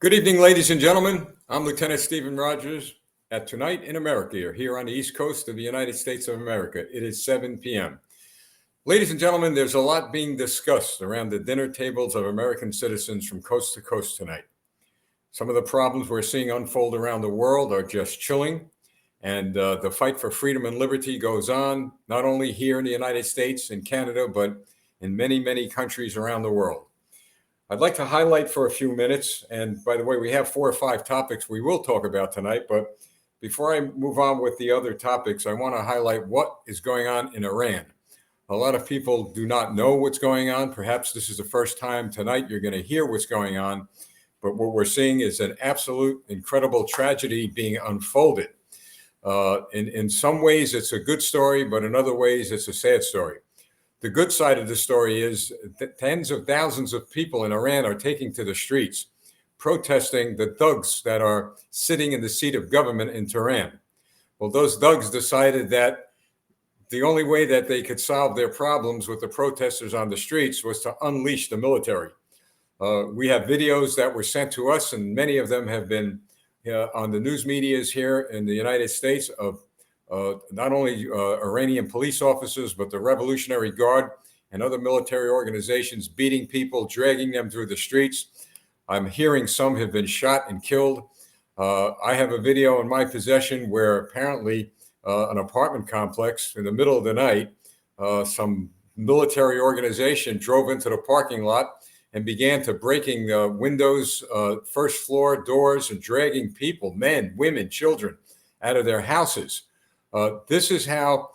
Good evening, ladies and gentlemen. I'm Lieutenant Stephen Rogers at Tonight in America here on the East Coast of the United States of America. It is 7 p.m. Ladies and gentlemen, there's a lot being discussed around the dinner tables of American citizens from coast to coast tonight. Some of the problems we're seeing unfold around the world are just chilling, and the fight for freedom and liberty goes on, not only here in the United States and Canada, but in many, many countries around the world. I'd like to highlight for a few minutes, and by the way, we have 4 or 5 topics we will talk about tonight, but before I move on with the other topics, I want to highlight what is going on in Iran. A lot of people do not know what's going on. Perhaps this is the first time tonight you're going to hear what's going on, but what we're seeing is an absolute incredible tragedy being unfolded. In some ways, it's a good story, but in other ways, it's a sad story. The good side of the story is that tens of thousands of people in Iran are taking to the streets, protesting the thugs that are sitting in the seat of government in Tehran. Well, those thugs decided that the only way that they could solve their problems with the protesters on the streets was to unleash the military. We have videos that were sent to us, and many of them have been on the news medias here in the United States of not only Iranian police officers, but the Revolutionary Guard and other military organizations beating people, dragging them through the streets. I'm hearing some have been shot and killed. I have a video in my possession where apparently an apartment complex in the middle of the night, some military organization drove into the parking lot and began to breaking windows, first floor doors, and dragging people, men, women, children, out of their houses. This is how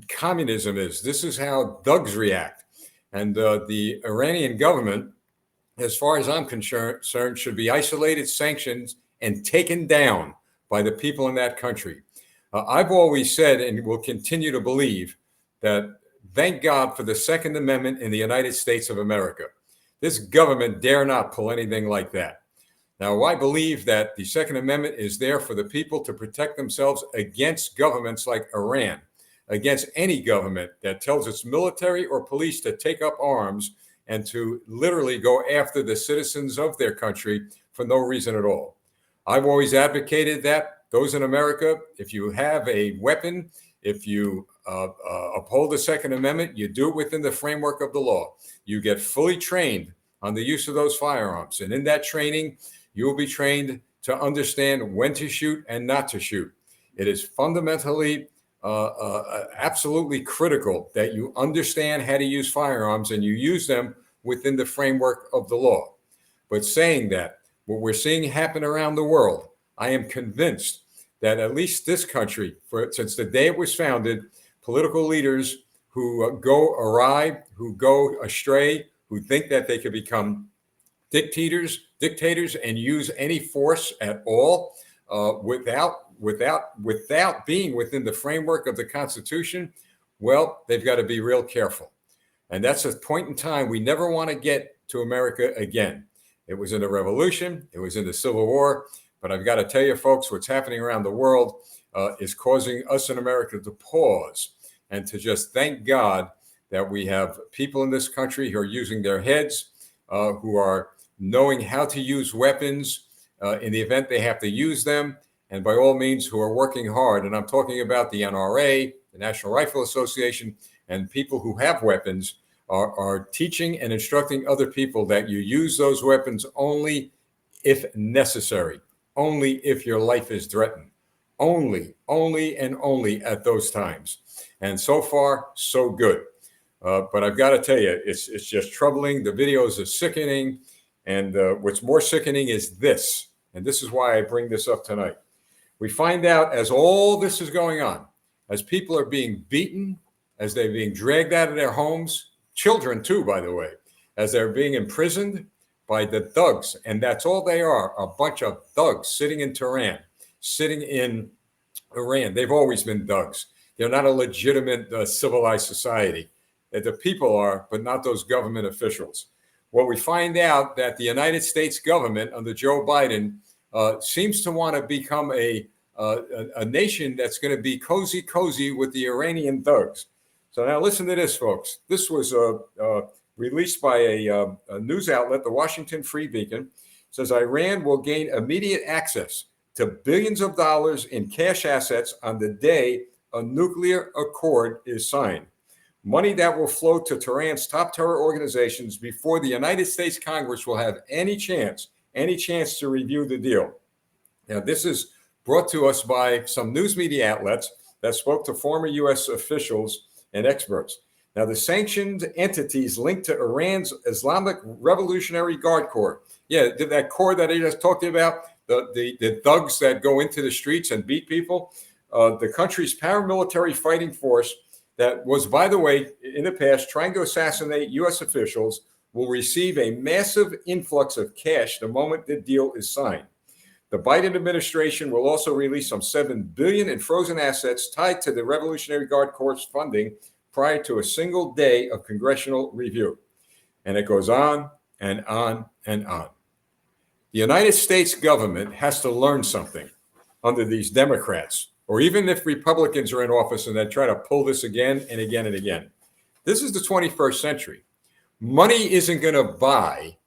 communism is. This is how thugs react. And the Iranian government, as far as I'm concerned, should be isolated, sanctioned, and taken down by the people in that country. I've always said and will continue to believe that thank God for the Second Amendment in the United States of America. This government dare not pull anything like that. Now, I believe that the Second Amendment is there for the people to protect themselves against governments like Iran, against any government that tells its military or police to take up arms and to literally go after the citizens of their country for no reason at all. I've always advocated that those in America, if you have a weapon, if you uphold the Second Amendment, you do it within the framework of the law. You get fully trained on the use of those firearms. And in that training, you will be trained to understand when to shoot and not to shoot. It is fundamentally, absolutely critical that you understand how to use firearms and you use them within the framework of the law. But saying that, what we're seeing happen around the world, I am convinced that at least this country, since the day it was founded, political leaders who go awry, who go astray, who think that they could become dictators and use any force at all without being within the framework of the Constitution, well, they've got to be real careful. And that's a point in time we never want to get to America again. It was in the Revolution, it was in the Civil War, but I've got to tell you, folks, what's happening around the world is causing us in America to pause and to just thank God that we have people in this country who are using their heads, who are knowing how to use weapons in the event they have to use them, and by all means who are working hard. And I'm talking about the NRA, the National Rifle Association, and people who have weapons are teaching and instructing other people that you use those weapons only if necessary, only if your life is threatened, only and only at those times. And so far, so good. But I've got to tell you, it's just troubling. The videos are sickening. And what's more sickening is this, and this is why I bring this up tonight. We find out as all this is going on, as people are being beaten, as they're being dragged out of their homes, children too, by the way, as they're being imprisoned by the thugs. And that's all they are, a bunch of thugs sitting in Tehran, sitting in Iran. They've always been thugs. They're not a legitimate civilized society. The people are, but not those government officials. Well, we find out that the United States government under Joe Biden seems to want to become a nation that's going to be cozy with the Iranian thugs. So now listen to this, folks. This was released by a news outlet, the Washington Free Beacon. says Iran will gain immediate access to billions of dollars in cash assets on the day a nuclear accord is signed. Money that will flow to Tehran's top terror organizations before the United States Congress will have any chance to review the deal. Now, this is brought to us by some news media outlets that spoke to former U.S. officials and experts. Now, the sanctioned entities linked to Iran's Islamic Revolutionary Guard Corps, that corps that I just talked about, the thugs that go into the streets and beat people, the country's paramilitary fighting force that was, by the way, in the past trying to assassinate U.S. officials, will receive a massive influx of cash the moment the deal is signed. The Biden administration will also release some $7 billion in frozen assets tied to the Revolutionary Guard Corps funding prior to a single day of congressional review. And it goes on and on and on. The United States government has to learn something under these Democrats, or even if Republicans are in office and they try to pull this again and again and again. This is the 21st century. Money isn't going to buy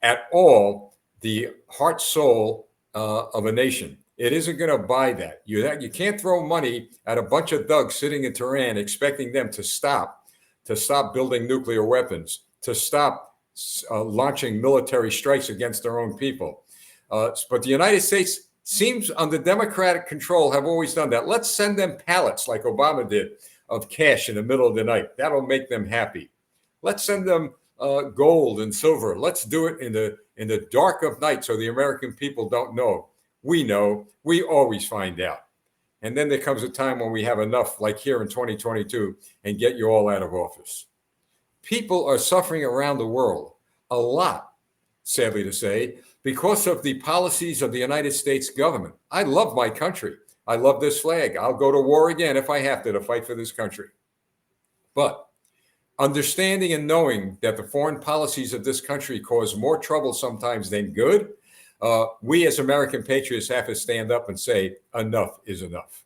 at all the heart soul of a nation. It isn't going to buy that. You can't throw money at a bunch of thugs sitting in Tehran expecting them to stop building nuclear weapons, to stop launching military strikes against their own people. But the United States seems under Democratic control have always done that. Let's send them pallets like Obama did of cash in the middle of the night. That'll make them happy. Let's send them gold and silver. Let's do it in the dark of night so the American people don't know. We know. We always find out. And then there comes a time when we have enough, like here in 2022, and get you all out of office. People are suffering around the world a lot, sadly to say, because of the policies of the United States government. I love my country. I love this flag. I'll go to war again if I have to fight for this country. But understanding and knowing that the foreign policies of this country cause more trouble sometimes than good, we as American patriots have to stand up and say, enough is enough.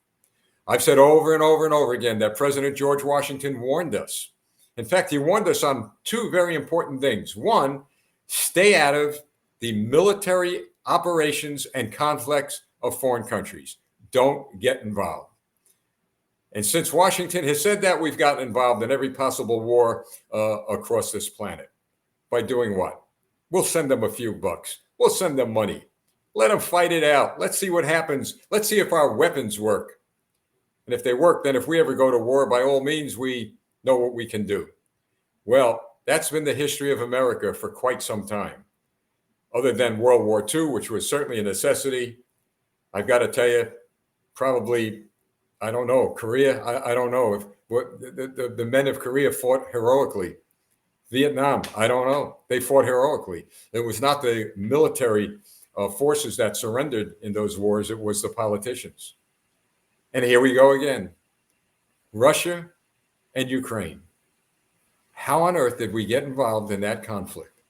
I've said over and over and over again that President George Washington warned us. In fact, he warned us on two very important things. One, stay out of the military operations and conflicts of foreign countries. Don't get involved. And since Washington has said that, we've gotten involved in every possible war across this planet. By doing what? We'll send them a few bucks. We'll send them money. Let them fight it out. Let's see what happens. Let's see if our weapons work. And if they work, then if we ever go to war, by all means, we know what we can do. Well, that's been the history of America for quite some time. Other than World War II, which was certainly a necessity, I've got to tell you, probably, I don't know, Korea, I don't know. If the men of Korea fought heroically. Vietnam, I don't know. They fought heroically. It was not the military forces that surrendered in those wars. It was the politicians. And here we go again. Russia and Ukraine. How on earth did we get involved in that conflict?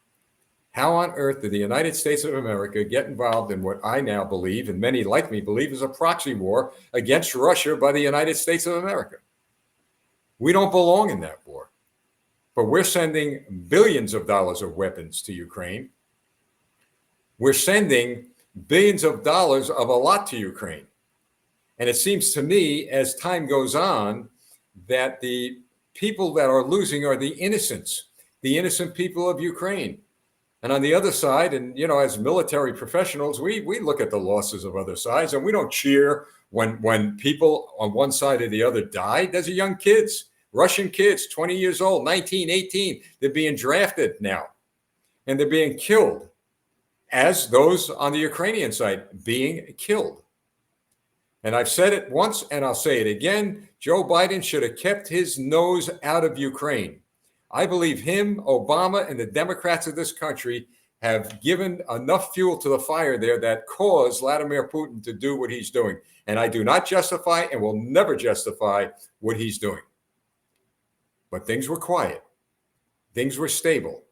How on earth did the United States of America get involved in what I now believe, and many like me believe, is a proxy war against Russia by the United States of America? We don't belong in that war. But we're sending billions of dollars of weapons to Ukraine. We're sending billions of dollars of a lot to Ukraine. And it seems to me, as time goes on, that the people that are losing are the innocent people of Ukraine. And on the other side, and as military professionals, we look at the losses of other sides, and we don't cheer when people on one side or the other die. There's young kids. Russian kids, 20 years old, 19, 18, they're being drafted now. And they're being killed, as those on the Ukrainian side being killed. And I've said it once, and I'll say it again. Joe Biden should have kept his nose out of Ukraine. I believe him, Obama, and the Democrats of this country have given enough fuel to the fire there that caused Vladimir Putin to do what he's doing. And I do not justify and will never justify what he's doing. But things were quiet. Things were stable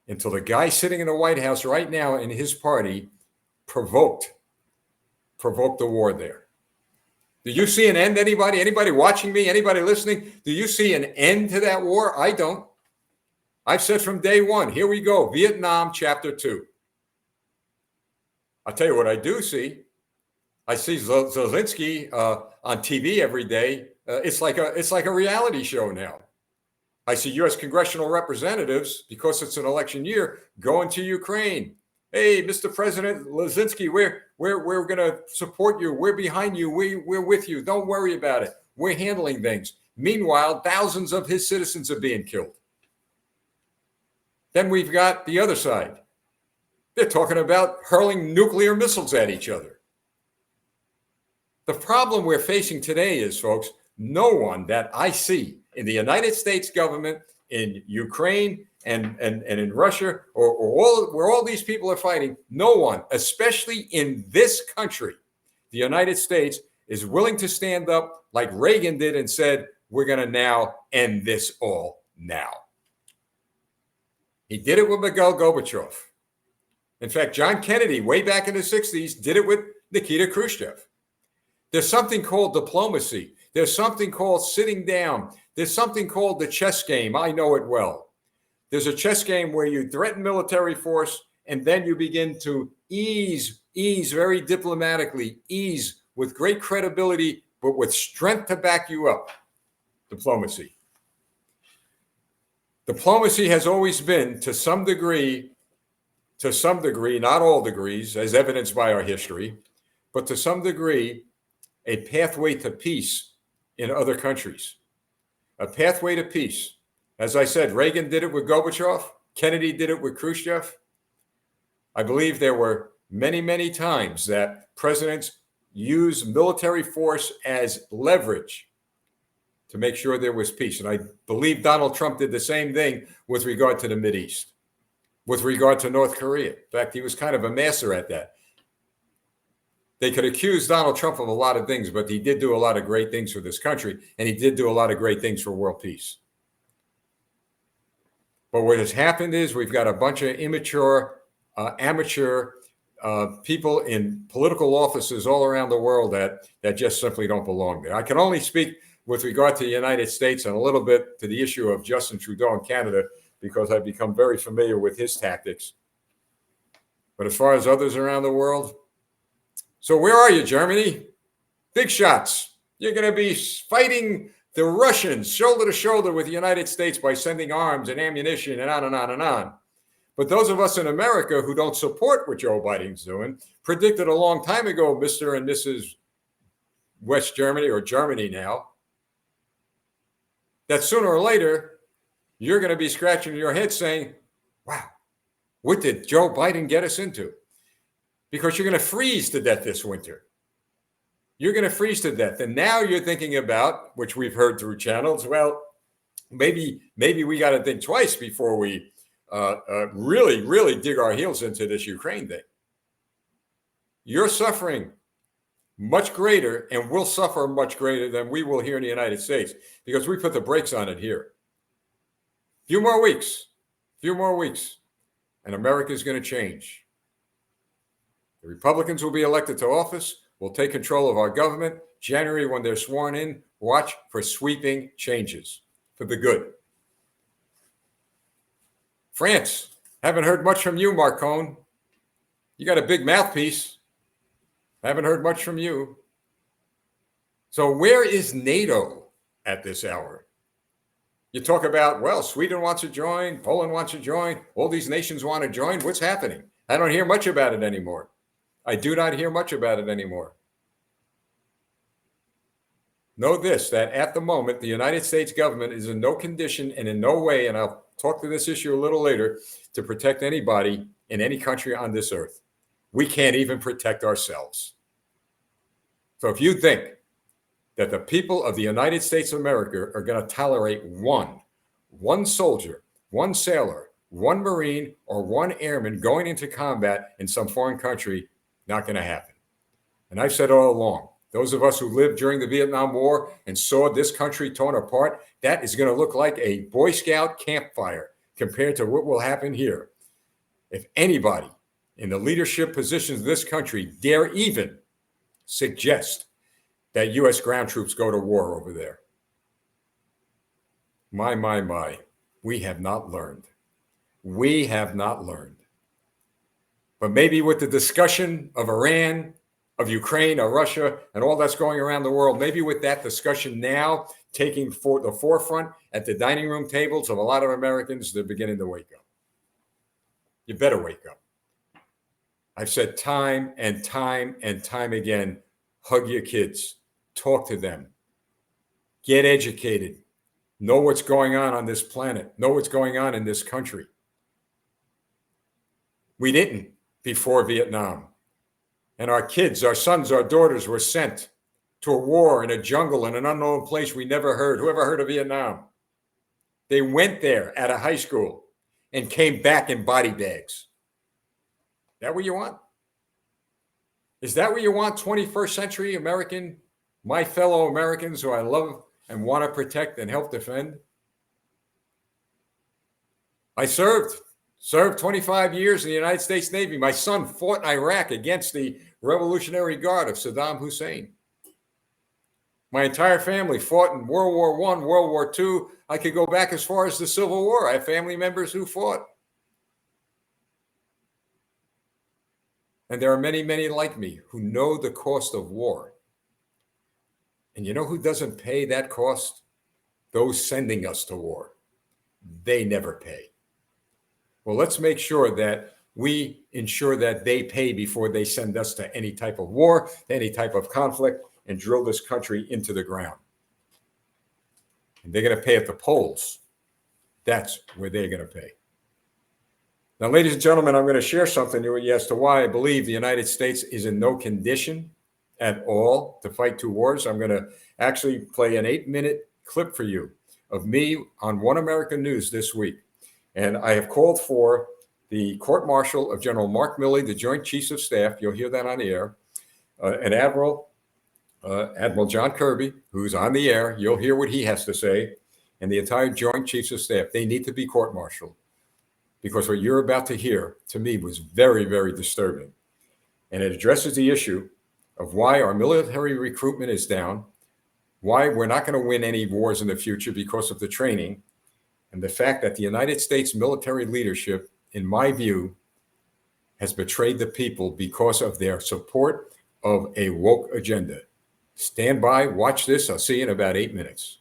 until the guy sitting in the White House right now in his party provoked the war there. Do you see an end, anybody? Anybody watching me? Anybody listening? Do you see an end to that war? I don't. I've said from day one, here we go, Vietnam Chapter 2. I'll tell you what I do see. I see Zelensky on TV every day. It's like a reality show now. I see U.S. congressional representatives, because it's an election year, going to Ukraine. Hey, Mr. President Zelensky, we're going to support you. We're behind you. We're with you. Don't worry about it. We're handling things. Meanwhile, thousands of his citizens are being killed. Then we've got the other side. They're talking about hurling nuclear missiles at each other. The problem we're facing today is, folks, no one that I see in the United States government, in Ukraine, and in Russia, or where all these people are fighting, no one, especially in this country, the United States, is willing to stand up like Reagan did and said, we're going to now end this all now. He did it with Mikhail Gorbachev. In fact, John Kennedy, way back in the 60s, did it with Nikita Khrushchev. There's something called diplomacy. There's something called sitting down. There's something called the chess game. I know it well. There's a chess game where you threaten military force, and then you begin to ease very diplomatically, ease with great credibility, but with strength to back you up. Diplomacy. Diplomacy has always been, to some degree, not all degrees, as evidenced by our history, but to some degree, a pathway to peace in other countries. A pathway to peace. As I said, Reagan did it with Gorbachev. Kennedy did it with Khrushchev. I believe there were many, many times that presidents used military force as leverage to make sure there was peace. And I believe Donald Trump did the same thing with regard to the Mideast, with regard to North Korea. In fact, he was kind of a master at that. They could accuse Donald Trump of a lot of things, but he did do a lot of great things for this country, and he did do a lot of great things for world peace. But what has happened is we've got a bunch of immature, amateur people in political offices all around the world that just simply don't belong there. I can only speak with regard to the United States and a little bit to the issue of Justin Trudeau in Canada, because I've become very familiar with his tactics. But as far as others around the world, so where are you, Germany? Big shots. You're going to be fighting the Russians shoulder to shoulder with the United States by sending arms and ammunition and on and on and on. But those of us in America who don't support what Joe Biden's doing predicted a long time ago, Mr. and Mrs. West Germany, or Germany now, that sooner or later, you're going to be scratching your head saying, wow, what did Joe Biden get us into? Because you're going to freeze to death this winter. You're going to freeze to death. And now you're thinking about, which we've heard through channels, well, maybe we got to think twice before we really dig our heels into this Ukraine thing. You're suffering much greater, and will suffer much greater than we will here in the United States, because we put the brakes on it here. Few more weeks, and America is going to change. The Republicans will be elected to office. We'll take control of our government. January, when they're sworn in, watch for sweeping changes for the good. France, haven't heard much from you, Marcone. You got a big mouthpiece. Haven't heard much from you. So where is NATO at this hour? You talk about, well, Sweden wants to join, Poland wants to join, all these nations want to join. What's happening? I don't hear much about it anymore. I do not hear much about it anymore. Know this, that at the moment, the United States government is in no condition and in no way, and I'll talk to this issue a little later, to protect anybody in any country on this earth. We can't even protect ourselves. So if you think that the people of the United States of America are going to tolerate one soldier, one sailor, one Marine, or one airman going into combat in some foreign country, not going to happen. And I've said all along, those of us who lived during the Vietnam War and saw this country torn apart, that is going to look like a Boy Scout campfire compared to what will happen here. If anybody in the leadership positions of this country dare even suggest that U.S. ground troops go to war over there, my, we have not learned. We have not learned. But maybe with the discussion of Iran, of Ukraine, or Russia, and all that's going around the world, maybe with that discussion now taking for the forefront at the dining room tables of a lot of Americans, they're beginning to wake up. You better wake up. I've said time and time and time again, hug your kids, talk to them, get educated, know what's going on this planet, know what's going on in this country. We didn't before Vietnam. And our kids, our sons, our daughters were sent to a war in a jungle in an unknown place we never heard. Whoever heard of Vietnam? They went there at a high school and came back in body bags. Is that what you want? Is that what you want, 21st century American, my fellow Americans who I love and want to protect and help defend? I served 25 years in the United States Navy. My son fought in Iraq against the Revolutionary Guard of Saddam Hussein. My entire family fought in World War I, World War II. I could go back as far as the Civil War. I have family members who fought. And there are many, many like me who know the cost of war. And you know who doesn't pay that cost? Those sending us to war. They never pay. Well, let's make sure that we ensure that they pay before they send us to any type of war, to any type of conflict, and drill this country into the ground. And they're going to pay at the polls. That's where they're going to pay. Now, ladies and gentlemen, I'm going to share something as to why I believe the United States is in no condition at all to fight two wars. I'm going to actually play an 8-minute clip for you of me on One American News this week. And I have called for the Court-Marshal of General Mark Milley, the Joint Chiefs of Staff. You'll hear that on the air. And Admiral John Kirby, who's on the air. You'll hear what he has to say. And the entire Joint Chiefs of Staff, they need to be court-martialed. Because what you're about to hear, to me, was very, very disturbing. And it addresses the issue of why our military recruitment is down, why we're not going to win any wars in the future because of the training, and the fact that the United States military leadership, in my view, has betrayed the people because of their support of a woke agenda. Stand by, watch this. I'll see you in about 8 minutes.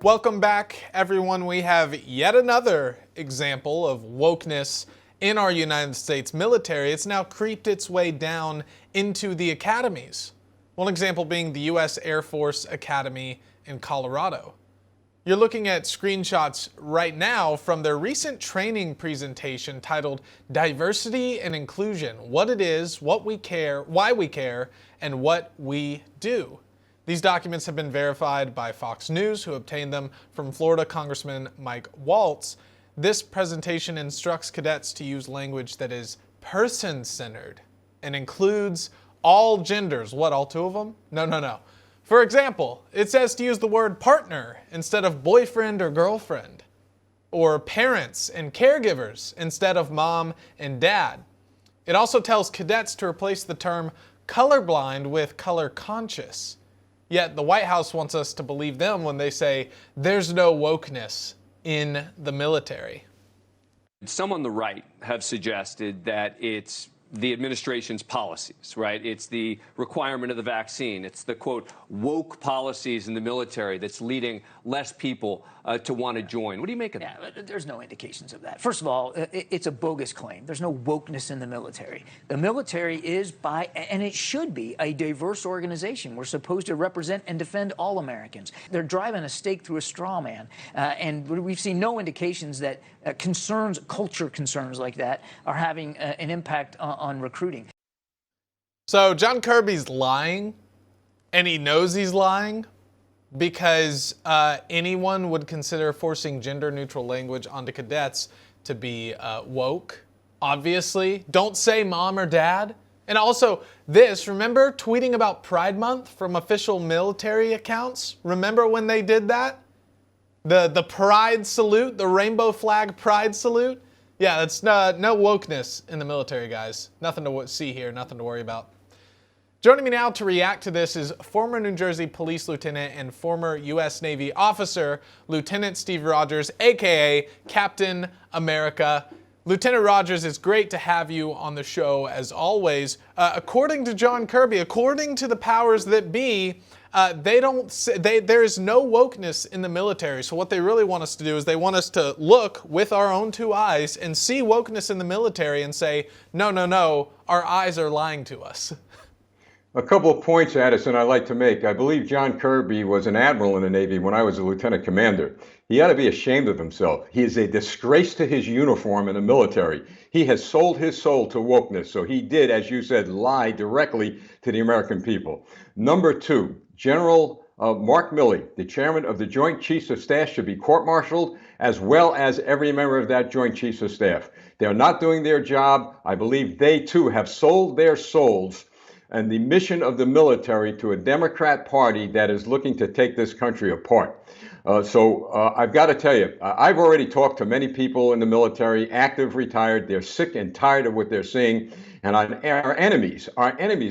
Welcome back, everyone. We have yet another example of wokeness in our United States military. It's now creeped its way down into the academies. One example being the U.S. Air Force Academy in Colorado. You're looking at screenshots right now from their recent training presentation titled Diversity and Inclusion: What It Is, What We Care, Why We Care, and What We Do. These documents have been verified by Fox News, who obtained them from Florida Congressman Mike Waltz. This presentation instructs cadets to use language that is person-centered and includes all genders. What, all two of them? No. For example, it says to use the word partner instead of boyfriend or girlfriend, or parents and caregivers instead of mom and dad. It also tells cadets to replace the term colorblind with color conscious. Yet the White House wants us to believe them when they say there's no wokeness in the military. Some on the right have suggested that it's the administration's policies, right? It's the requirement of the vaccine. It's the, quote, woke policies in the military that's leading less people to want to join. What do you make of that? Yeah, there's no indications of that. First of all, it's a bogus claim. There's no wokeness in the military. The military is, and it should be, a diverse organization. We're supposed to represent and defend all Americans. They're driving a stake through a straw man. And we've seen no indications that culture concerns like that are having an impact on recruiting. So John Kirby's lying, and he knows he's lying, because anyone would consider forcing gender-neutral language onto cadets to be woke. Obviously, don't say mom or dad. And also this, remember tweeting about Pride Month from official military accounts? Remember when they did that? The pride salute, the rainbow flag pride salute? Yeah, that's no wokeness in the military, guys. Nothing to see here, nothing to worry about. Joining me now to react to this is former New Jersey Police Lieutenant and former U.S. Navy officer, Lieutenant Steve Rogers, aka Captain America. Lieutenant Rogers, it's great to have you on the show as always. According to John Kirby, according to the powers that be, there is no wokeness in the military. So what they really want us to do is they want us to look with our own two eyes and see wokeness in the military and say, no, no, no, our eyes are lying to us. A couple of points, Addison, I'd like to make. I believe John Kirby was an admiral in the Navy when I was a lieutenant commander. He ought to be ashamed of himself. He is a disgrace to his uniform in the military. He has sold his soul to wokeness. So he did, as you said, lie directly to the American people. Number two, General Mark Milley, the chairman of the Joint Chiefs of Staff, should be court-martialed, as well as every member of that Joint Chiefs of Staff. They're not doing their job. I believe they, too, have sold their souls and the mission of the military to a Democrat Party that is looking to take this country apart. I've got to tell you, I've already talked to many people in the military, active, retired. They're sick and tired of what they're seeing. And our enemies,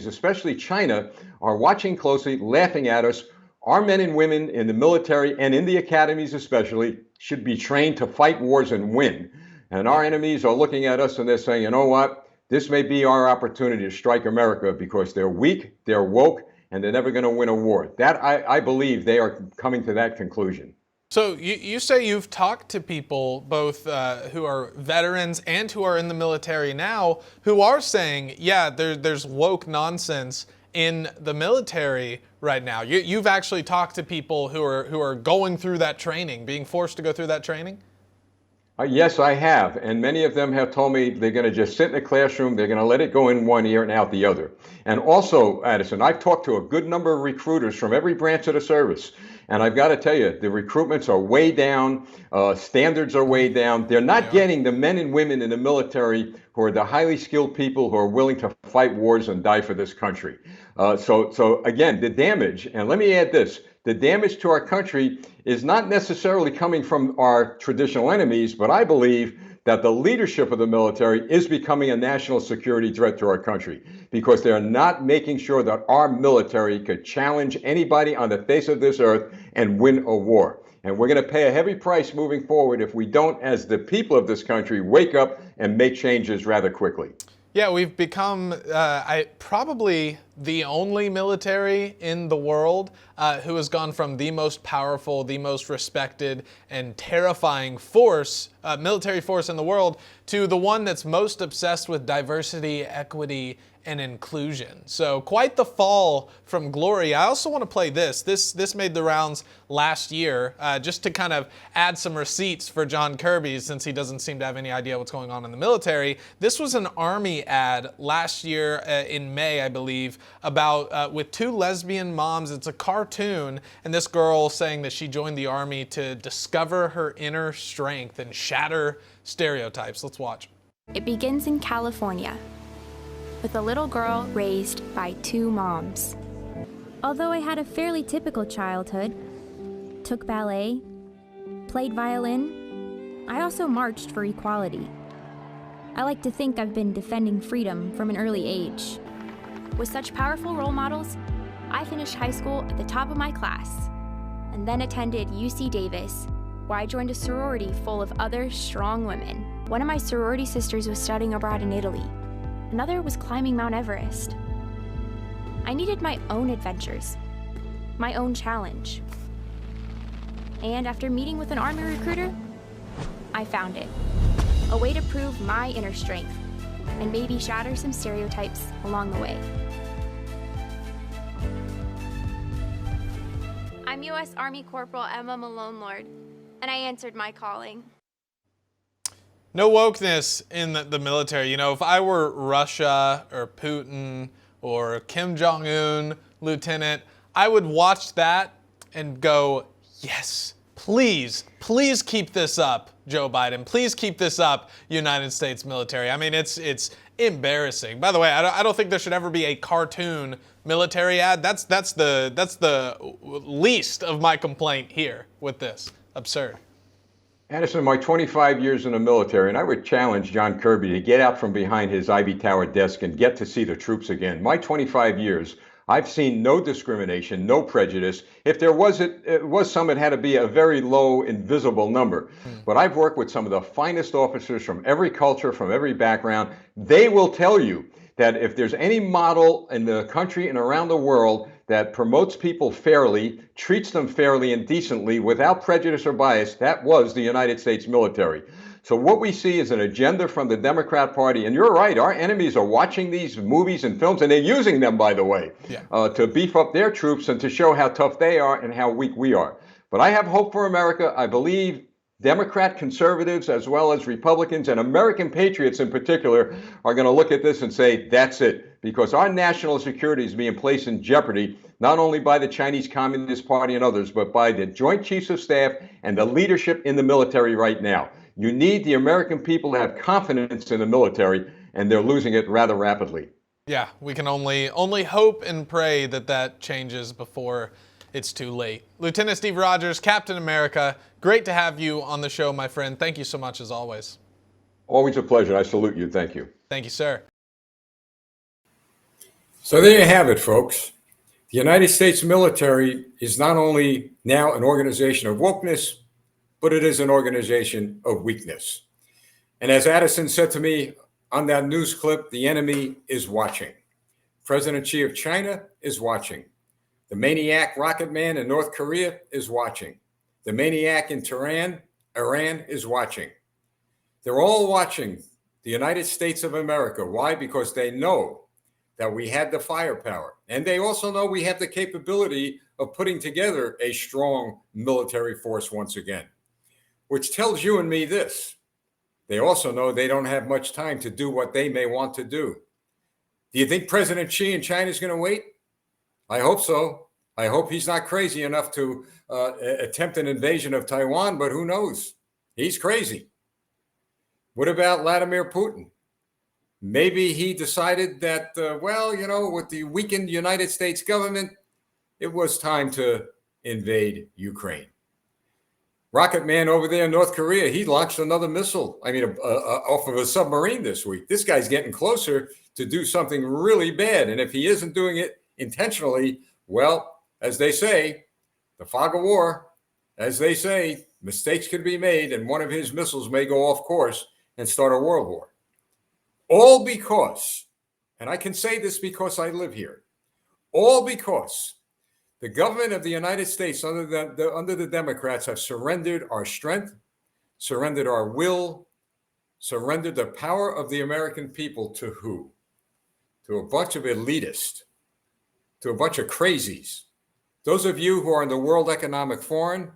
especially China, are watching closely, laughing at us. Our men and women in the military and in the academies especially should be trained to fight wars and win. And our enemies are looking at us and they're saying, you know what? This may be our opportunity to strike America because they're weak, they're woke, and they're never going to win a war. That I believe they are coming to that conclusion. So you say you've talked to people, both who are veterans and who are in the military now, who are saying, yeah, there's woke nonsense in the military right now. You've actually talked to people who are going through that training, being forced to go through that training? Yes, I have. And many of them have told me they're going to just sit in the classroom. They're going to let it go in one ear and out the other. And also, Addison, I've talked to a good number of recruiters from every branch of the service. And I've got to tell you, the recruitments are way down. Standards are way down. They're not getting the men and women in the military who are the highly skilled people who are willing to fight wars and die for this country. So again, the damage, and let me add this, the damage to our country is not necessarily coming from our traditional enemies, but I believe that the leadership of the military is becoming a national security threat to our country because they're not making sure that our military could challenge anybody on the face of this earth and win a war. And we're going to pay a heavy price moving forward if we don't, as the people of this country, wake up and make changes rather quickly. Yeah, we've become probably the only military in the world who has gone from the most powerful, the most respected, and terrifying military force in the world to the one that's most obsessed with diversity, equity, and inclusion. So quite the fall from glory. I also want to play this. This made the rounds last year, just to kind of add some receipts for John Kirby, since he doesn't seem to have any idea what's going on in the military. This was an Army ad last year in May, I believe, about with two lesbian moms. It's a cartoon, and this girl saying that she joined the Army to discover her inner strength and shatter stereotypes. Let's watch. It begins in California, with a little girl raised by two moms. Although I had a fairly typical childhood, took ballet, played violin, I also marched for equality. I like to think I've been defending freedom from an early age. With such powerful role models, I finished high school at the top of my class, and then attended UC Davis, where I joined a sorority full of other strong women. One of my sorority sisters was studying abroad in Italy. Another was climbing Mount Everest. I needed my own adventures, my own challenge. And after meeting with an Army recruiter, I found it. A way to prove my inner strength and maybe shatter some stereotypes along the way. I'm U.S. Army Corporal Emma Malone-Lord, and I answered my calling. No wokeness in the military. You know, if I were Russia or Putin or Kim Jong-un, Lieutenant, I would watch that and go, yes, please keep this up, Joe Biden. Please keep this up, United States military. I mean, it's embarrassing. By the way, I don't think there should ever be a cartoon military ad. That's the least of my complaint here with this. Absurd. Addison, my 25 years in the military, and I would challenge John Kirby to get out from behind his Ivy Tower desk and get to see the troops again. My 25 years, I've seen no discrimination, no prejudice. If there was, it was some, it had to be a very low, invisible number. But I've worked with some of the finest officers from every culture, from every background. They will tell you that if there's any model in the country and around the world that promotes people fairly, treats them fairly and decently without prejudice or bias, that was the United States military. So what we see is an agenda from the Democrat Party, and you're right, our enemies are watching these movies and films, and they're using them, by the way, to beef up their troops and to show how tough they are and how weak we are. But I have hope for America. I believe Democrat conservatives, as well as Republicans and American patriots in particular, are going to look at this and say, that's it, because our national security is being placed in jeopardy, not only by the Chinese Communist Party and others, but by the Joint Chiefs of Staff and the leadership in the military right now. You need the American people to have confidence in the military, and they're losing it rather rapidly. Yeah, we can only hope and pray that that changes before it's too late. Lieutenant Steve Rogers, Captain America, great to have you on the show, my friend. Thank you so much, as always. Always a pleasure. I salute you. Thank you. Thank you, sir. So there you have it, folks. The United States military is not only now an organization of wokeness, but it is an organization of weakness. And as Addison said to me on that news clip, the enemy is watching. President Xi of China is watching. The maniac rocket man in North Korea is watching. The maniac in Tehran, Iran is watching. They're all watching the United States of America. Why? Because they know that we had the firepower. And they also know we have the capability of putting together a strong military force once again, which tells you and me this. They also know they don't have much time to do what they may want to do. Do you think President Xi in China is going to wait? I hope so. I hope he's not crazy enough to attempt an invasion of Taiwan, but who knows? He's crazy. What about Vladimir Putin? Maybe he decided that, with the weakened United States government, it was time to invade Ukraine. Rocket man over there in North Korea, he launched another missile, off of a submarine this week. This guy's getting closer to do something really bad. And if he isn't doing it intentionally, well, as they say, the fog of war, as they say, mistakes could be made and one of his missiles may go off course and start a world war. All because, and I can say this because I live here, all because the government of the United States under the Democrats have surrendered our strength, surrendered our will, surrendered the power of the American people to who? To a bunch of elitists, to a bunch of crazies. Those of you who are in the World Economic Forum,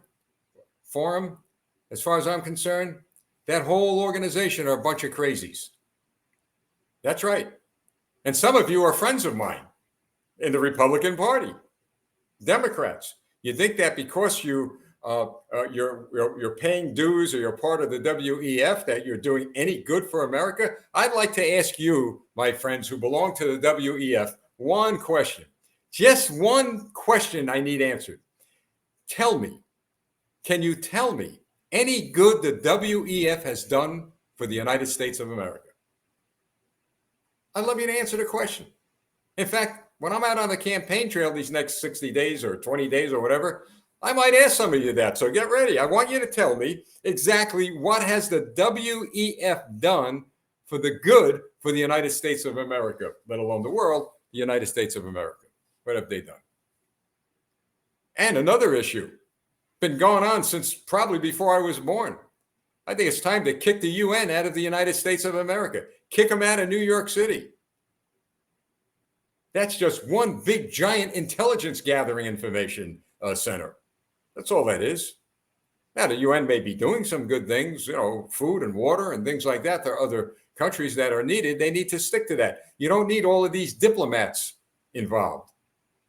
as far as I'm concerned, that whole organization are a bunch of crazies. That's right. And some of you are friends of mine in the Republican Party, Democrats. You think that because you're paying dues or you're part of the WEF that you're doing any good for America? I'd like to ask you, my friends who belong to the WEF, one question. Just one question I need answered. Tell me, can you tell me any good the WEF has done for the United States of America? I'd love you to answer the question. In fact, when I'm out on the campaign trail these next 60 days or 20 days or whatever, I might ask some of you that. So get ready. I want you to tell me exactly what has the WEF done for the good for the United States of America, let alone the world, the United States of America. What have they done? And another issue, been going on since probably before I was born. I think it's time to kick the UN out of the United States of America. Kick them out of New York City. That's just one big, giant intelligence gathering information center. That's all that is. Now, the UN may be doing some good things, food and water and things like that. There are other countries that are needed. They need to stick to that. You don't need all of these diplomats involved,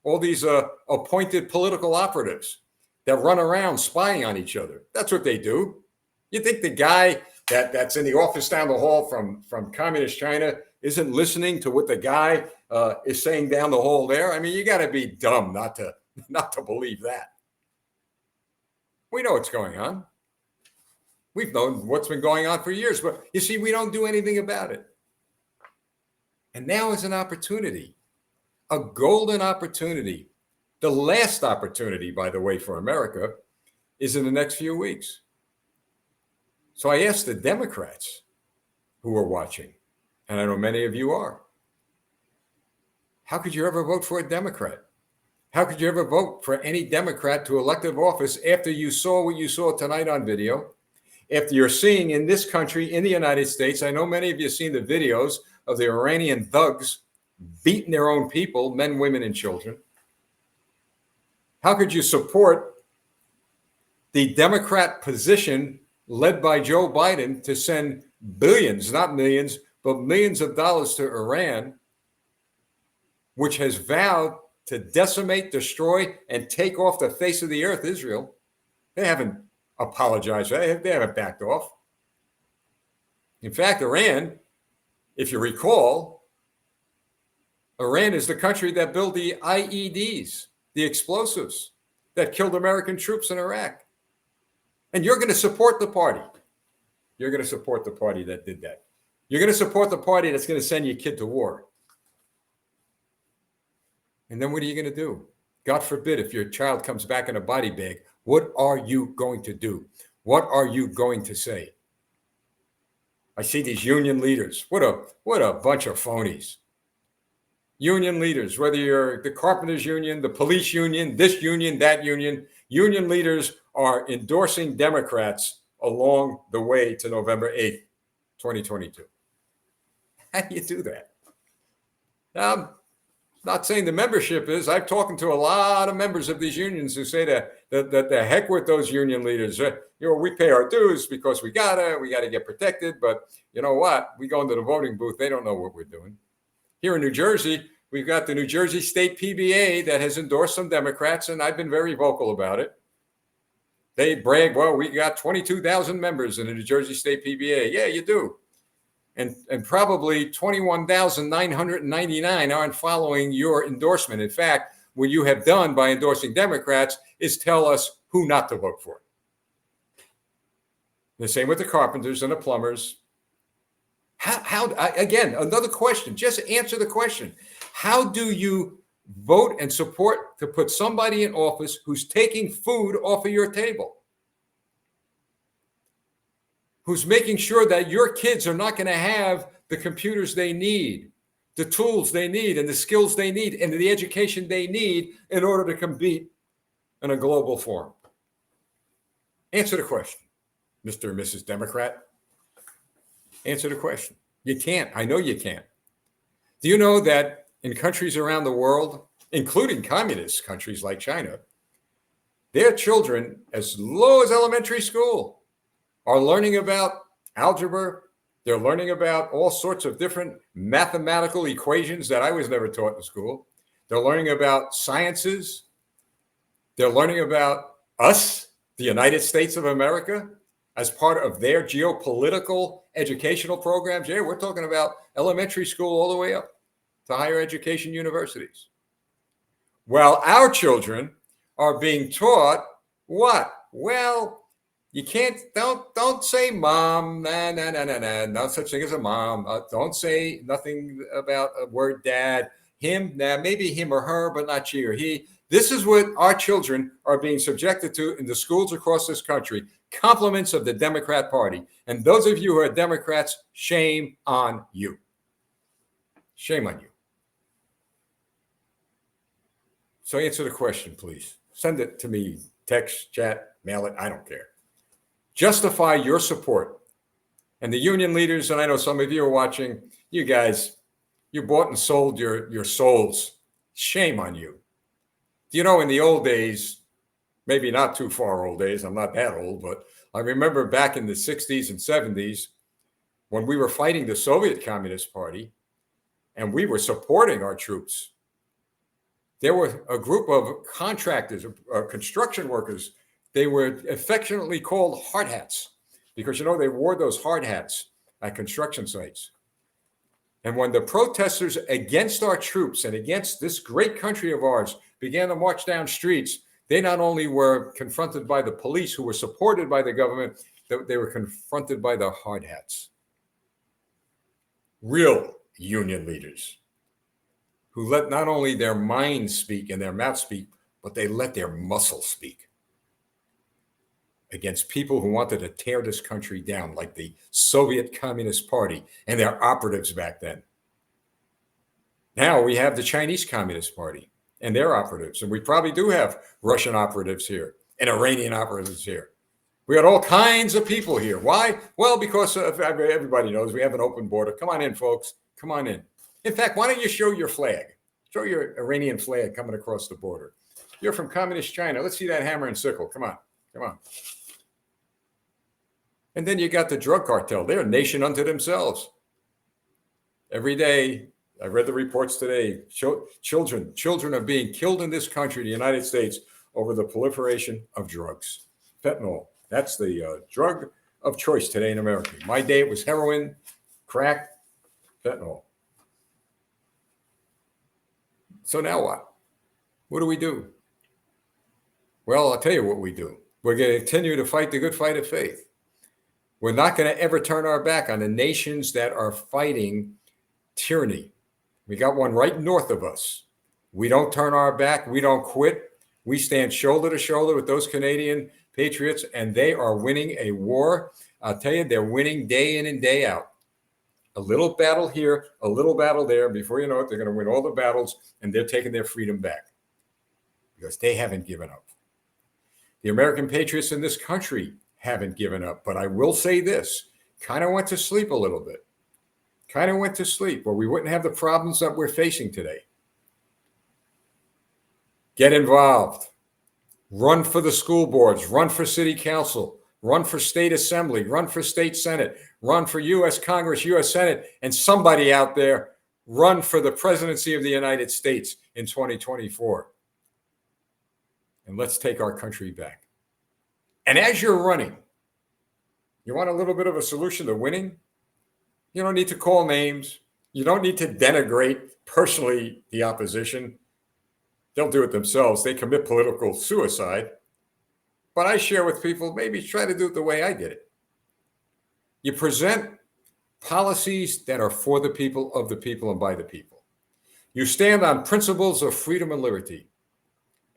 all these appointed political operatives that run around spying on each other. That's what they do. You think the guy that's in the office down the hall from Communist China isn't listening to what the guy is saying down the hall there? I mean, you got to be dumb not to believe that. We know what's going on. We've known what's been going on for years, but you see, we don't do anything about it. And now is an opportunity, a golden opportunity. The last opportunity, by the way, for America is in the next few weeks. So I asked the Democrats who are watching, and I know many of you are, how could you ever vote for a Democrat? How could you ever vote for any Democrat to elective office after you saw what you saw tonight on video? After you're seeing in this country, in the United States, I know many of you have seen the videos of the Iranian thugs beating their own people, men, women, and children. How could you support the Democrat position led by Joe Biden to send billions, not millions, but millions of dollars to Iran, which has vowed to decimate, destroy, and take off the face of the earth Israel? They haven't apologized. They haven't backed off. In fact, Iran, if you recall, Iran is the country that built the IEDs, the explosives that killed American troops in Iraq. And you're going to support the party. You're going to support the party that did that. You're going to support the party that's going to send your kid to war. And then what are you going to do? God forbid if your child comes back in a body bag, what are you going to do? What are you going to say? I see these union leaders. What a bunch of phonies. Union leaders, whether you're the carpenters union, the police union, this union, that union leaders are endorsing Democrats along the way to November 8th, 2022. How do you do that? Now, I'm not saying the membership is. I've talked to a lot of members of these unions who say that the heck with those union leaders. We pay our dues because we gotta get protected. But you know what? We go into the voting booth. They don't know what we're doing. Here in New Jersey, we've got the New Jersey State PBA that has endorsed some Democrats, and I've been very vocal about it. They brag, well, we got 22,000 members in the New Jersey State PBA. Yeah, you do. And probably 21,999 aren't following your endorsement. In fact, what you have done by endorsing Democrats is tell us who not to vote for. The same with the carpenters and the plumbers. How again, another question, just answer the question. How do you vote and support to put somebody in office who's taking food off of your table? Who's making sure that your kids are not going to have the computers they need, the tools they need, and the skills they need, and the education they need in order to compete in a global forum? Answer the question, Mr. and Mrs. Democrat. Answer the question. You can't. I know you can't. Do you know that in countries around the world, including communist countries like China, their children, as low as elementary school, are learning about algebra. They're learning about all sorts of different mathematical equations that I was never taught in school. They're learning about sciences. They're learning about us, the United States of America, as part of their geopolitical educational programs. Yeah, we're talking about elementary school all the way up to higher education universities. While our children are being taught what? Well, you can't, don't say mom, no such thing as a mom. Don't say nothing about a word dad, him, maybe him or her, but not she or he. This is what our children are being subjected to in the schools across this country. Compliments of the Democrat Party. And those of you who are Democrats, shame on you. Shame on you. So answer the question, please. Send it to me, text, chat, mail it, I don't care. Justify your support. And the union leaders, and I know some of you are watching, you guys, you bought and sold your souls. Shame on you. Do you know in the old days, maybe not too far old days, I'm not that old, but I remember back in the 60s and 70s when we were fighting the Soviet Communist Party and we were supporting our troops. There were a group of contractors, construction workers. They were affectionately called hard hats because, you know, they wore those hard hats at construction sites. And when the protesters against our troops and against this great country of ours began to march down streets, they not only were confronted by the police who were supported by the government, They were confronted by the hard hats. Real union leaders who let not only their minds speak and their mouth speak, but they let their muscles speak against people who wanted to tear this country down, like the Soviet Communist Party and their operatives back then. Now we have the Chinese Communist Party and their operatives, and we probably do have Russian operatives here and Iranian operatives here. We got all kinds of people here. Why? Well, because everybody knows we have an open border. Come on in, folks. Come on in. In fact, why don't you show your flag? Show your Iranian flag coming across the border. You're from communist China. Let's see that hammer and sickle. Come on. Come on. And then you got the drug cartel. They're a nation unto themselves. Every day, I read the reports today, children are being killed in this country, the United States, over the proliferation of drugs. Fentanyl, that's the drug of choice today in America. My day, it was heroin, crack, fentanyl. So now what? What do we do? Well, I'll tell you what we do. We're going to continue to fight the good fight of faith. We're not going to ever turn our back on the nations that are fighting tyranny. We got one right north of us. We don't turn our back. We don't quit. We stand shoulder to shoulder with those Canadian patriots, and they are winning a war. I'll tell you, they're winning day in and day out. A little battle here, a little battle there. Before you know it, they're going to win all the battles, and they're taking their freedom back because they haven't given up. The American patriots in this country haven't given up. But I will say this, kind of went to sleep a little bit. Kind of went to sleep, or we wouldn't have the problems that we're facing today. Get involved. Run for the school boards. Run for city council. Run for state assembly. Run for state senate. Run for U.S. Congress, U.S. Senate, and somebody out there, run for the presidency of the United States in 2024. And let's take our country back. And as you're running, you want a little bit of a solution to winning? You don't need to call names. You don't need to denigrate personally the opposition. They'll do it themselves. They commit political suicide. But I share with people, maybe try to do it the way I did it. You present policies that are for the people, of the people, and by the people. You stand on principles of freedom and liberty.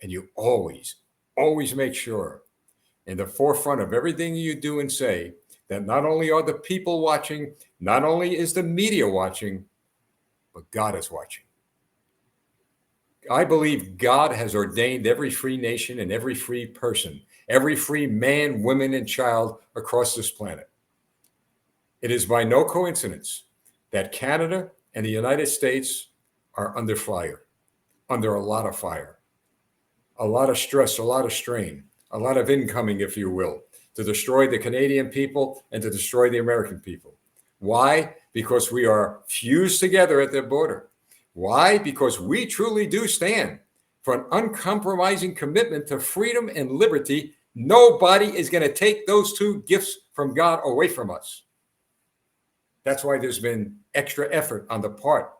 And you always make sure in the forefront of everything you do and say that not only are the people watching, not only is the media watching, but God is watching. I believe God has ordained every free nation and every free person, every free man, woman, and child across this planet. It is by no coincidence that Canada and the United States are under fire, under a lot of fire, a lot of stress, a lot of strain, a lot of incoming, if you will, to destroy the Canadian people and to destroy the American people. Why? Because we are fused together at their border. Why? Because we truly do stand for an uncompromising commitment to freedom and liberty. Nobody is going to take those two gifts from God away from us. That's why there's been extra effort on the part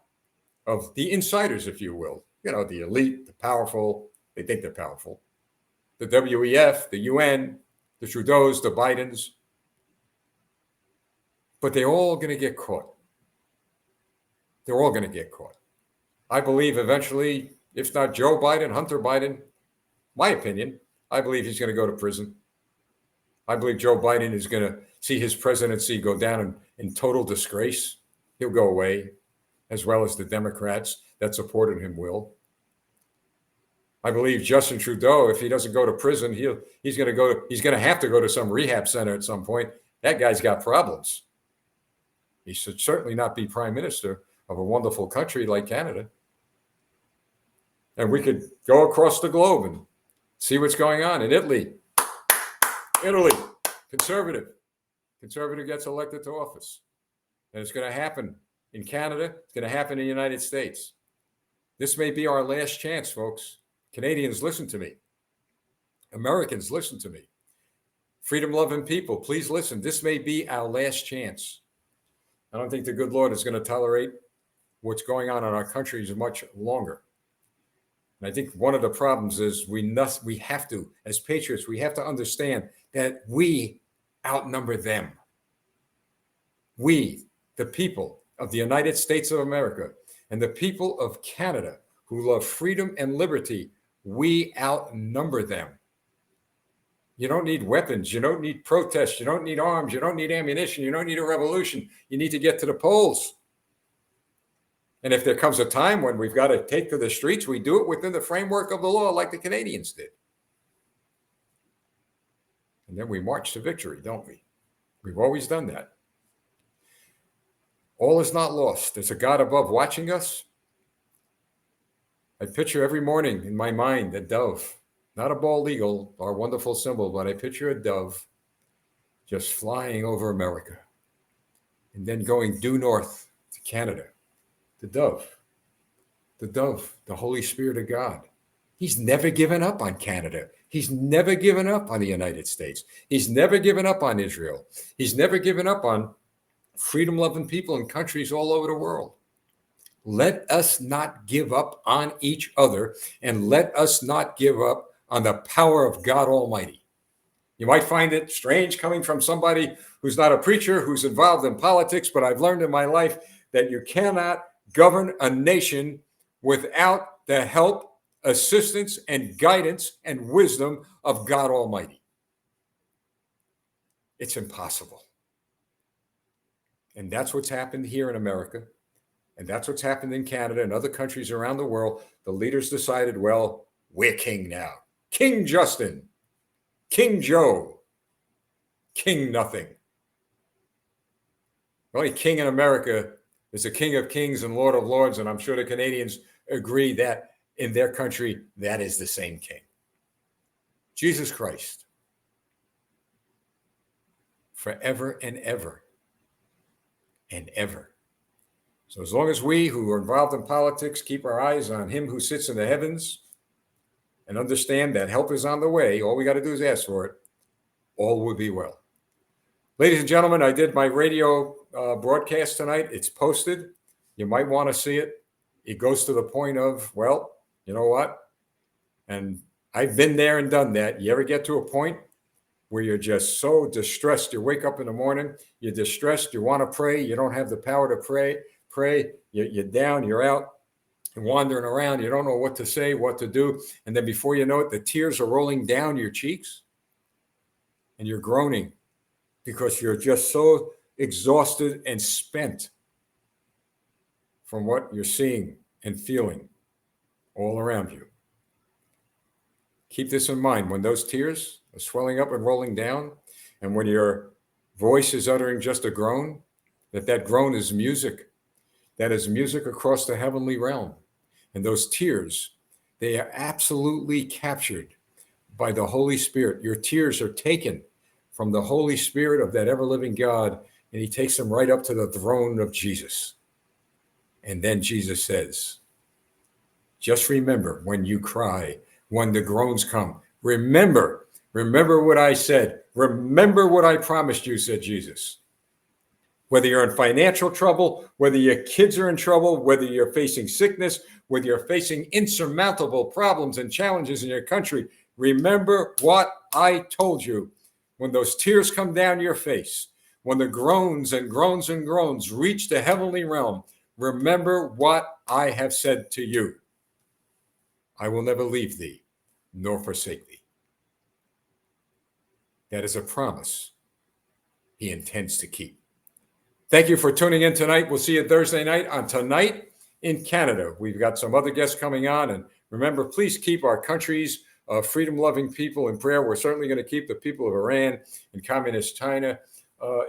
of the insiders, if you will. You know, the elite, the powerful, they think they're powerful. The WEF, the UN, the Trudeaus, the Bidens. But they're all going to get caught. They're all going to get caught. I believe eventually, if not Joe Biden, Hunter Biden, my opinion, I believe he's going to go to prison. I believe Joe Biden is going to see his presidency go down in total disgrace. He'll go away, as well as the Democrats that supported him will. I believe Justin Trudeau, if he doesn't go to prison, he's going to have to go to some rehab center at some point. That guy's got problems. He should certainly not be prime minister of a wonderful country like Canada. And we could go across the globe and see what's going on in Italy. Italy, conservative gets elected to office. And it's going to happen in Canada. It's going to happen in the United States. This may be our last chance, folks. Canadians, listen to me. Americans, listen to me. Freedom-loving people, please listen. This may be our last chance. I don't think the good Lord is going to tolerate what's going on in our countries much longer. And I think one of the problems is we have to, as patriots, we have to understand that we outnumber them. We, the people of the United States of America and the people of Canada who love freedom and liberty, we outnumber them. You don't need weapons. You don't need protests. You don't need arms. You don't need ammunition. You don't need a revolution. You need to get to the polls. And if there comes a time when we've got to take to the streets, we do it within the framework of the law like the Canadians did. And then we march to victory, don't we? We've always done that. All is not lost. There's a God above watching us. I picture every morning in my mind a dove, not a bald eagle, our wonderful symbol, but I picture a dove just flying over America and then going due north to Canada. The dove, the Holy Spirit of God. He's never given up on Canada. He's never given up on the United States. He's never given up on Israel. He's never given up on freedom-loving people in countries all over the world. Let us not give up on each other, and let us not give up on the power of God Almighty. You might find it strange coming from somebody who's not a preacher, who's involved in politics, but I've learned in my life that you cannot govern a nation without the help, assistance, and guidance and wisdom of God Almighty. It's impossible. And that's what's happened here in America. And that's what's happened in Canada and other countries around the world. The leaders decided, well, we're king now. King Justin, King Joe, King nothing. The only king in America is the King of Kings and Lord of Lords, and I'm sure the Canadians agree that in their country, that is the same king. Jesus Christ. Forever and ever and ever. So as long as we who are involved in politics keep our eyes on him who sits in the heavens and understand that help is on the way, all we got to do is ask for it, all will be well. Ladies and gentlemen, I did my radio broadcast tonight. It's posted. You might want to see it. It goes to the point of, well, you know what? And I've been there and done that. You ever get to a point where you're just so distressed, you wake up in the morning, you're distressed, you want to pray, you don't have the power to pray, you're down, you're out, you're wandering around, you don't know what to say, what to do. And then before you know it, the tears are rolling down your cheeks and you're groaning because you're just so exhausted and spent from what you're seeing and feeling all around you. Keep this in mind. When those tears are swelling up and rolling down, and when your voice is uttering just a groan, that groan is music. That is music across the heavenly realm. And those tears, they are absolutely captured by the Holy Spirit. Your tears are taken from the Holy Spirit of that ever-living God, and he takes them right up to the throne of Jesus. And then Jesus says, just remember when you cry, when the groans come, remember what I said. Remember what I promised you, said Jesus. Whether you're in financial trouble, whether your kids are in trouble, whether you're facing sickness, whether you're facing insurmountable problems and challenges in your country, remember what I told you. When those tears come down your face, when the groans and groans and groans reach the heavenly realm, remember what I have said to you. I will never leave thee nor forsake thee. That is a promise he intends to keep. Thank you for tuning in tonight. We'll see you Thursday night on Tonight in Canada. We've got some other guests coming on. And remember, please keep our country's freedom-loving people in prayer. We're certainly going to keep the people of Iran and communist China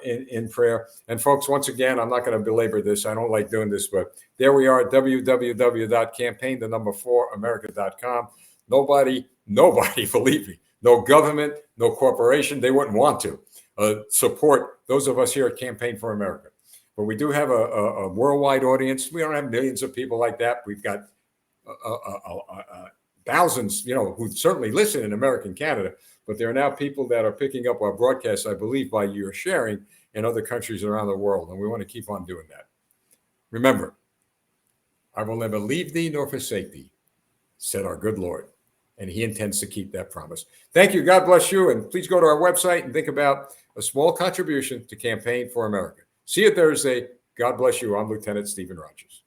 in prayer. And folks, once again, I'm not going to belabor this. I don't like doing this, but there we are, www.campaign4america.com. Nobody, believe me, no government, no corporation, they wouldn't want to support those of us here at Campaign for America. But we do have a worldwide audience. We don't have millions of people like that. We've got thousands, who certainly listen in America and Canada, but there are now people that are picking up our broadcasts, I believe, by your sharing in other countries around the world. And we want to keep on doing that. Remember, I will never leave thee nor forsake thee, said our good Lord. And he intends to keep that promise. Thank you. God bless you. And please go to our website and think about a small contribution to campaign for America. See you Thursday. God bless you. I'm Lieutenant Stephen Rogers.